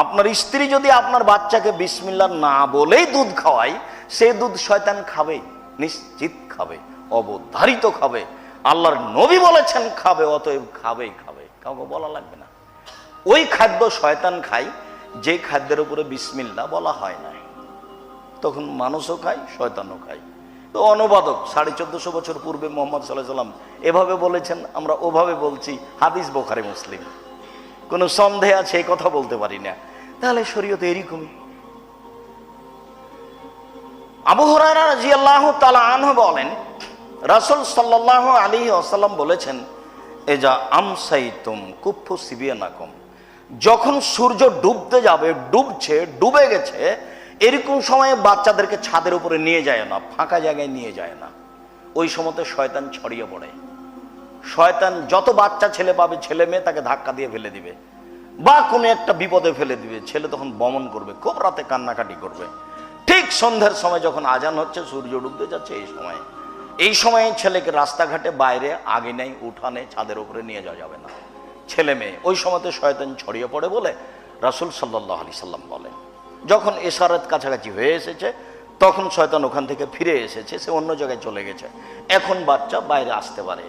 আপনার স্ত্রী যদি আপনার বাচ্চাকে বিসমিল্লাহ না বলেই দুধ খাওয়ায়, সেই দুধ শয়তান খাবে, নিশ্চিত খাবে, অবধারিত খাবে। আল্লাহর নবী বলেছেন খাবে, অতএব খাবেই খাবে, কাউকে বলা লাগবে না। ওই খাদ্য শয়তান খায় যে খাদ্যের উপরে বিসমিল্লাহ বলা হয় না, তখন মানুষও খায়, শয়তানও খায়। তো অনুবাদক 1450 বছর পূর্বে মোহাম্মদ সাল্লাল্লাহু আলাইহি সাল্লাম এভাবে বলেছেন, আমরা ওভাবে বলছি, হাদিস বুখারী মুসলিম, কোনো সন্দেহ আছে এই কথা বলতে পারি না। তাহলে শরীয়ত এরকমই। আবু হুরায়রা রাদিয়াল্লাহু তাআলা আনহু বলেন, রাসূল সাল্লাল্লাহু আলাইহি ওয়াসাল্লাম বলেছেন, এজা আমসাইতুম কুফু সিবিয়ানাকুম, যখন সূর্য ডুবতে যাবে, ডুবছে, ডুবে গেছে, এরকম সময়ে বাচ্চাদেরকে ছাদের উপরে নিয়ে যায় না, ফাঁকা জায়গায় নিয়ে যায় না। ওই সময়তে শয়তান ছড়িয়ে পড়ে। শয়তান যত বাচ্চা ছেলে পাবে, ছেলে মেয়ে, তাকে ধাক্কা দিয়ে ফেলে দিবে বা কোনো একটা বিপদে ফেলে দিবে। ছেলে তখন বমন করবে, খুব রাতে কান্নাকাটি করবে। ঠিক সন্ধ্যার সময় যখন আজান হচ্ছে, সূর্য ডুবতে যাচ্ছে, এই সময়ে ছেলেকে রাস্তাঘাটে, বাইরে, আগে নেই, উঠানে, ছাদের উপরে নিয়ে যাওয়া যাবে না, ছেলে মেয়ে। ওই সময়তে শয়তান ছড়িয়ে পড়ে বলে রাসূল সাল্লাল্লাহু আলাইহি সাল্লাম বলেন। যখন এশারাত কাছাকাছি হয়ে এসেছে, তখন শয়তান ওখান থেকে ফিরে এসেছে, সে অন্য জায়গায় চলে গেছে। এখন বাচ্চা বাইরে আসতে পারে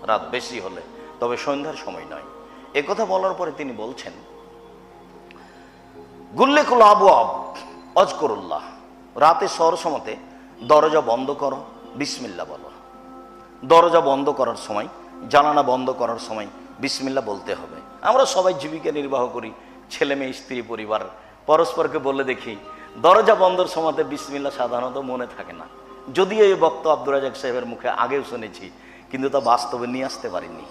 রাত বেশি হলে, তবে সন্ধ্যার সময় নয়। একথা বলার পরে তিনি বলছেন, গুল্লিকুল আবওয়াব আযকুরুল্লাহ, রাতে শোয়ার সময়তে দরজা বন্ধ করো, বিসমিল্লাহ বলো। দরজা বন্ধ করার সময়, জানালা বন্ধ করার সময় বিসমিল্লাহ বলতে হবে। আমরা সবাই জীবিকা নির্বাহ করি, ছেলে মেয়ে, স্ত্রী, পরিবার, পরস্পরকে বলে দেখি, দরজা বন্ধর সময়তে বিসমিল্লাহ সাধারণত মনে থাকে না। যদিও এই বক্তব্য আব্দুর রাজ্জাক সাহেবের মুখে আগেও শুনেছি, কিন্তু তা বাস্তবে নিয়ে আসতে পারিনি।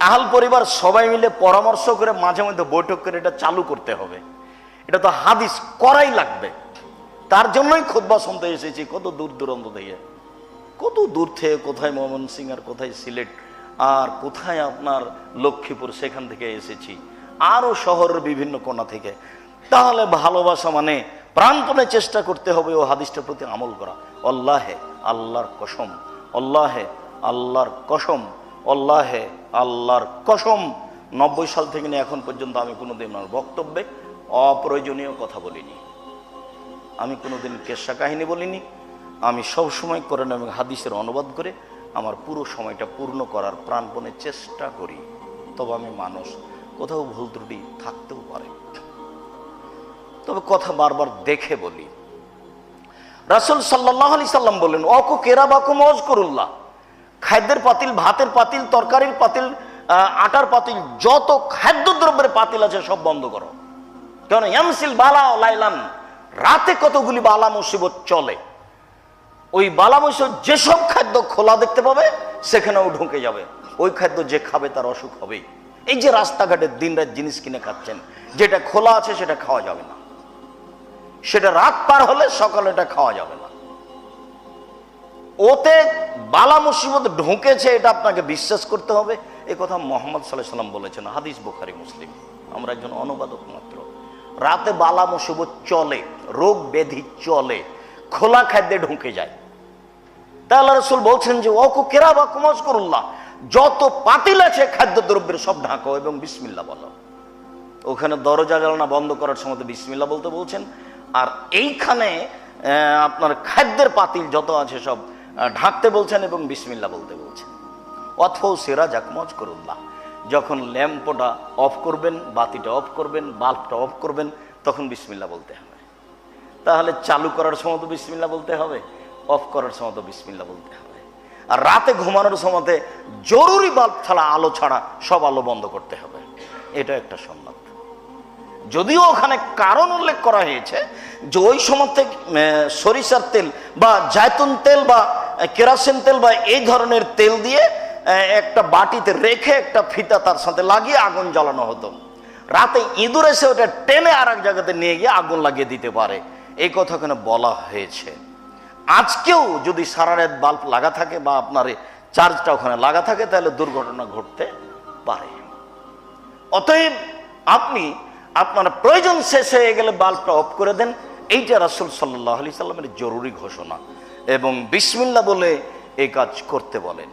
আহল পরিবার সবাই মিলে পরামর্শ করে মাঝে মধ্যে বৈঠক করে এটা চালু করতে হবে। এটা তো হাদিস করাই লাগবে। তার জন্যই খুতবা শুনতে এসেছি কত দূর দূরান্ত থেকে, কত দূর থেকে, কোথায় ময়মনসিংহ, আর কোথায় সিলেট, আর কোথায় আপনার লক্ষ্মীপুর, সেখান থেকে এসেছি, আরও শহরের বিভিন্ন কোণা থেকে। তাহলে ভালোবাসা মানে প্রাণপণে চেষ্টা করতে হবে ও হাদিসটার প্রতি আমল করা। আল্লাহে আল্লাহর কসম, আল্লাহে আল্লাহর কসম, আল্লাহে আল্লাহর কসম, 90 সাল থেকে নিয়ে এখন পর্যন্ত আমি কোনোদিন আমার বক্তব্যে অপ্রয়োজনীয় কথা বলিনি, আমি কোনোদিন কেসা কাহিনী বলিনি। আমি সবসময় কোরআন এবং হাদিসের অনুবাদ করে আমার পুরো সময়টা পূর্ণ করার প্রাণপণে চেষ্টা করি। তবে আমি মানুষ, কোথাও ভুল ত্রুটি থাকতেও পারে, তবে কথা বারবার দেখে বলি। রাসূল সাল্লাল্লাহু আলাইহি সাল্লাম বললেন, অকু কেরাবাকুম আযকুরুল্লাহ, খাদ্যের পাতিল, ভাতের পাতিল, তরকারির পাতিল, আটার পাতিল, যত খাদ্যদ্রব্যের পাতিল আছে সব বন্ধ করো। কেন? ইয়ামসিল বালা লাইলান, রাতে কতগুলি বালা মুসিবত চলে। ওই বালা মুসিবত যেসব খাদ্য খোলা দেখতে পাবে সেখানেও ঢুকে যাবে। ওই খাদ্য যে খাবে তার অসুখ হবেই। এই যে রাস্তাঘাটে দিনরাত জিনিস কিনে খাচ্ছেন, যেটা খোলা আছে সেটা খাওয়া যাবে না, সেটা রাত পার হলে সকালে এটা খাওয়া যাবে না। ওতে বালা মুসিবত ঢুকেছে, এটা আপনাকে বিশ্বাস করতে হবে। এই কথা মুহাম্মদ সাল্লাল্লাহু আলাইহি সাল্লাম বলেছেন, হাদিস বুখারী মুসলিম। আমরা একজন অনুবাদক মাত্র। রাতে বালা মুসিবত চলে, রোগ ব্যাধি চলে, খোলা খাদ্যে ঢুকে যায়। তাহলে রাসূল বলছেন যে ওকু কেরাবাকুম আযকুরুল্লাহ, যত পাতিল আছে খাদ্যদ্রব্যের সব ঢাকো এবং বিসমিল্লাহ বলো। ওখানে দরজা জানালা বন্ধ করার সময় বিসমিল্লাহ বলতে বলছেন, আর এইখানে আপনার খাদ্যের পাতিল যত আছে সব ঢাকতে বলছেন এবং বিসমিল্লাহ বলতে বলছেন। অথবা সিরাজাকুম আযকুরুল্লাহ, যখন ল্যাম্পটা অফ করবেন, বাতিটা অফ করবেন, বাল্বটা অফ করবেন, তখন বিসমিল্লাহ বলতে হবে। তাহলে চালু করার সময় তো বিসমিল্লাহ বলতে হবে, অফ করার সময় তো বিসমিল্লাহ বলতে হবে। আর রাতে ঘুমানোর সময়তে জরুরি বাল্ব ছাড়া, আলো ছাড়া সব আলো বন্ধ করতে হবে। এটা একটা সুন্নাত। যদিও ওখানে কারণ উল্লেখ করা হয়েছে যে ওই সময় থেকে সরিষার তেল বা জায়তুন তেল বা কেরোসিন তেল বা এই ধরনের তেল দিয়ে একটা বাটিতে রেখে একটা ফিতা তার সাথে লাগিয়ে আগুন জ্বালানো হতো। রাতে ইঁদুর এসে ওটা টেনে আর এক জায়গাতে নিয়ে গিয়ে আগুন লাগিয়ে দিতে পারে, এই কথা ওখানে বলা হয়েছে। আজকেও যদি সারা রাত বাল্ব লাগা থাকে বা আপনার চার্জটা ওখানে লাগা থাকে, তাহলে দুর্ঘটনা ঘটতে পারে। অতএব আপনি আপনার প্রয়োজন শেষ হয়ে গেলে বাল্বটা অফ করে দেন। এইটা রাসূল সাল্লাল্লাহু আলাইহি সাল্লামের জরুরি ঘোষণা, এবং বিসমিল্লাহ বলে এই কাজ করতে বলেন।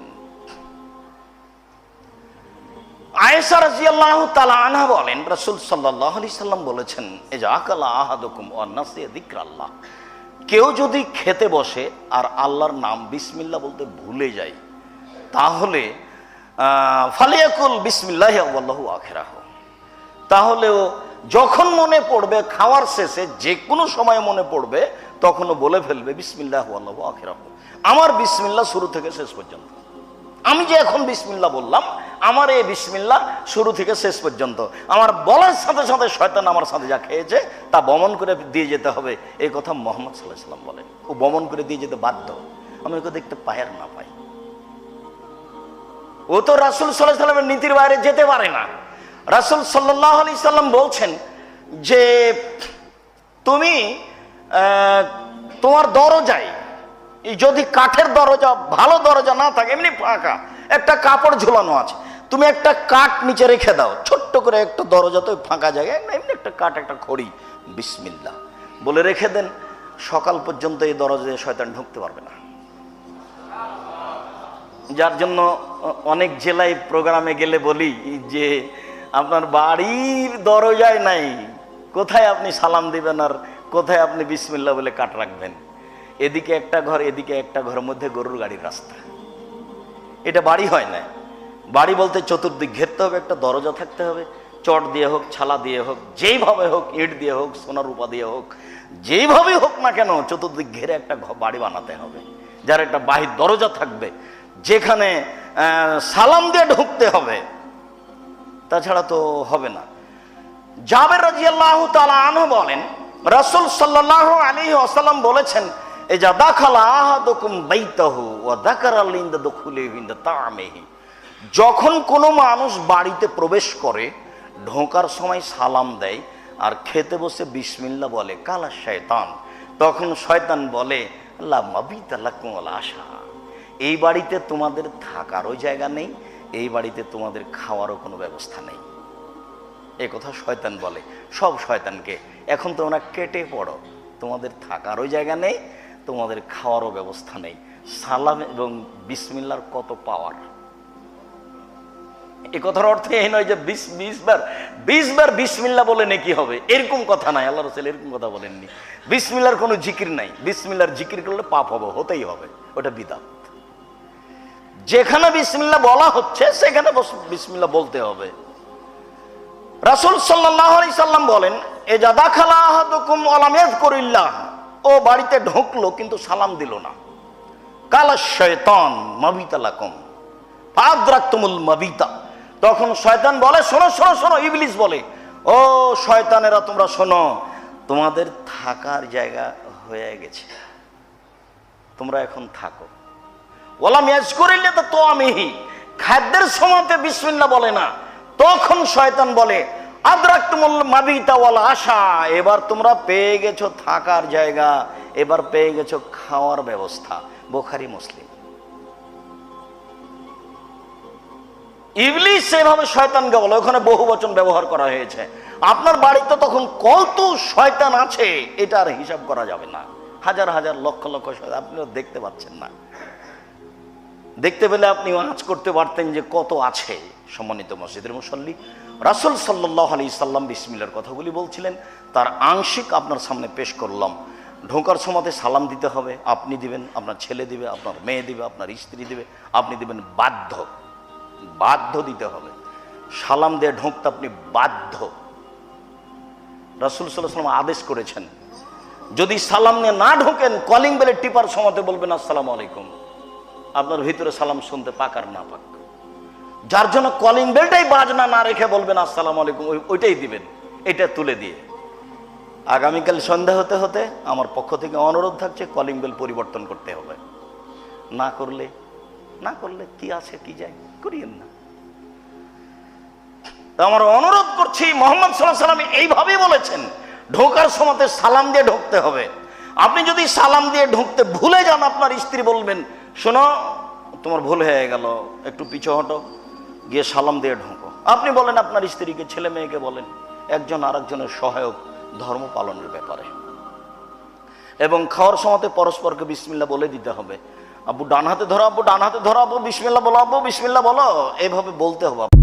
আয়েশা রাদিয়াল্লাহু তাআলা আনহা বলেন, রাসূল সাল্লাল্লাহু আলাইহি সাল্লাম বলেছেন, ইজা আকালা আহাদুকুম ওয়া নাসিয়া যিকরাল্লাহ, কেউ যদি খেতে বসে আর আল্লাহর নাম বিসমিল্লাহ বলতে ভুলে যায়, তাহলে ফালিয়াকুল বিসমিল্লাহি আউয়ালাহু আখিরাহু, তাহলেও যখন মনে পড়বে, খাওয়ার শেষে যে কোনো সময় মনে পড়বে, তখনও বলে ফেলবে বিসমিল্লাহি আউয়ালাহু আখিরাহু, আমার বিসমিল্লাহ শুরু থেকে শেষ পর্যন্ত। আমি যে এখন বিসমিল্লাহ বললাম, আমার এই বিসমিল্লাহ শুরু থেকে শেষ পর্যন্ত। আমার বলার সাথে সাথে শয়তান আমার সাথে যা খেয়েছে তা বমন করে দিয়ে যেতে হবে, এই কথা মুহাম্মদ সাল্লাল্লাহু আলাইহি সাল্লাম বলেন। ও বমন করে দিয়ে যেতে বাধ্য, আমি ওকে দেখতে পাই আর না পাই। ও তো রাসূল সাল্লাল্লাহু আলাইহি সাল্লামের নীতির বাইরে যেতে পারে না। রাসূল সাল্লাল্লাহু আলাইহি সাল্লাম বলছেন যে তুমি তোমার দরজায় যদি কাঠের দরজা, ভালো দরজা না থাকে, এমনি ফাঁকা একটা কাপড় ঝোলানো আছে, তুমি একটা কাঠ নিচে রেখে দাও, ছোট্ট করে একটা দরজা তো ফাঁকা জায়গায়, এমনি একটা কাঠ, একটা খড়ি, বিসমিল্লাহ বলে রেখে দেন, সকাল পর্যন্ত এই দরজায় শয়তান ঢুকতে পারবে না। যার জন্য অনেক জেলায় প্রোগ্রামে গেলে বলি যে আপনার বাড়ির দরজায় নাই, কোথায় আপনি সালাম দিবেন আর কোথায় আপনি বিসমিল্লাহ বলে কাঠ রাখবেন। এদিকে একটা ঘর, এদিকে একটা ঘরের মধ্যে গরুর গাড়ির রাস্তা, এটা বাড়ি হয় না। বাড়ি বলতে চতুর্দিক ঘেরতে হবে, একটা দরজা থাকতে হবে, চট দিয়ে হোক, ছালা দিয়ে হোক, যেইভাবে হোক, ইট দিয়ে হোক, সোনা রূপা দিয়ে হোক, যেইভাবেই হোক না কেন, চতুর্দিক ঘেরে একটা বাড়ি বানাতে হবে, যার একটা বাহির দরজা থাকবে, যেখানে সালাম দিয়ে ঢুকতে হবে, তাছাড়া তো হবে না। জাবের রাদিয়াল্লাহু তাআলা আনহু বলেন, রাসূল সাল্লাল্লাহু আলাইহি ওয়াসাল্লাম বলেছেন, ইজা দাখালা আহাদুকুম বাইতাহু ওয়া যাকারা লিনদা দুখুলিহি ইনদা তাআমিহি, যখন কোনো মানুষ বাড়িতে প্রবেশ করে, ঢোকার সময় সালাম দেয় আর খেতে বসে বিসমিল্লাহ বলে, কালা শয়তান, তখন শয়তান বলে, লা মাবিতা লাকুম ওয়ালা আশা, এই বাড়িতে তোমাদের থাকারও জায়গা নেই, এই বাড়িতে তোমাদের খাওয়ারও কোনো ব্যবস্থা নেই। এই কথা শয়তান বলে সব শয়তানকে, এখন তোমরা কেটে পড়ো, তোমাদের থাকারও জায়গা নেই, তোমাদের খাওয়ারও ব্যবস্থা নেই। সালাম এবং বিসমিল্লাহর কত পাওয়ার! এই কথার অর্থ এই নয় যে 20 বার বিসমিল্লাহ বলে নেকি হবে, এরকম কথা নাই। আল্লাহ রাসূল এরকম কথা বলেননি। বিসমিল্লাহর কোনো জিকির নাই, বিসমিল্লাহর জিকির করলে পাপ হবে, হতেই হবে, ওটা বিদআত। যেখানে বিসমিল্লাহ বলা হচ্ছে সেখানে বিসমিল্লাহ বলতে হবে। রাসূল সাল্লাল্লাহু আলাইহি সাল্লাম বলেন, ইজা দাখালা আহাদুকুম ওয়া লাম ইয়াযকুরিল্লাহ, ও বাড়িতে ঢুকলো কিন্তু সালাম দিল না, কালা শয়তান মাবিতা লাকুম ফাআদরাকতুমুল মাবিতা, তখন শয়তান বলে, শোনো শোনো শোনো, ইবলিস বলে, ও শয়তানেরা তোমরা শোনো, তোমাদের থাকার জায়গা হয়ে গেছে, তোমরা এখন থাকো। ওয়ালাম ইয়াযকুরিল্লাহ তাআমিহি, খাদ্যের সময়তে বিসমিল্লাহ বলে না, তখন শয়তান বলে, আদরাকতুমুল মাবিতা ওয়াল আশা, এবার তোমরা পেয়ে গেছো থাকার জায়গা, এবার পেয়ে গেছো খাওয়ার ব্যবস্থা। বুখারী মুসলিম। ইবলিস সেভাবে শয়তানকে বলে, ওখানে বহু বচন ব্যবহার করা হয়েছে। আপনার বাড়িতে তখন কত শয়তান আছে এটা আর হিসাব করা যাবে না, হাজার হাজার লক্ষ লক্ষ শয়তান, আপনিও দেখতে পাচ্ছেন না। দেখতে পেলে আপনি ওয়াজ করতে পারতেন যে কত আছে। সম্মানিত মসজিদের মুসল্লি, রাসূল সাল্লাল্লাহু আলাইহি সাল্লাম বিসমিল্লাহর কথাগুলি বলছিলেন, তার আংশিক আপনার সামনে পেশ করলাম। ঢোকার সময়তে সালাম দিতে হবে, আপনি দিবেন, আপনার ছেলে দিবে, আপনার মেয়ে দিবে, আপনার স্ত্রী দিবে, আপনি দিবেন, বাধ্য দিতে হবে। সালাম দিয়ে ঢুকতে আপনি বাধ্য। রাসূল সাল্লাল্লাহু আলাইহি সাল্লাম আদেশ করেছেন, যদি সালাম নিয়ে না ঢোকেন, কলিং বেলে টিপার সময়তে বলবেন আসসালামু আলাইকুম, আপনার ভিতরে সালাম শুনতে পাক আর না পাক। যার জন্য কলিং বেলটাই বাজনা না রেখে বলবেন আসসালামু আলাইকুম, ওইটাই দিবেন, এটা তুলে দিয়ে। আগামীকাল সন্ধ্যা হতে হতে আমার পক্ষ থেকে অনুরোধ থাকছে, কলিং বেল পরিবর্তন করতে হবে। না করলে কি আছে কি যায়, করিয়েন না। আমার অনুরোধ করছি, মুহাম্মদ সাল্লাল্লাহু আলাইহি ওয়াসাল্লাম এইভাবেই বলেছেন, ঢোকার সময়তে সালাম দিয়ে ঢুকতে হবে। আপনি যদি সালাম দিয়ে ঢুকতে ভুলে যান, আপনার স্ত্রী বলবেন, শোনো তোমার ভুল হয়ে গেল, একটু পিছু হটো, গিয়ে সালাম দিয়ে ঢোকো। আপনি বলেন আপনার স্ত্রীকে, ছেলে মেয়েকে বলেন, একজন আরেকজনের সহায়ক ধর্ম পালনের ব্যাপারে। এবং খাওয়ার সময়তে পরস্পরকে বিসমিল্লাহ বলে দিতে হবে। আব্বু ডান হাতে ধরো, আব্বু ডান হাতে ধরো, আব্বু বিসমিল্লাহ বলো, আব্বু বিসমিল্লাহ বলো, এইভাবে বলতে হবে।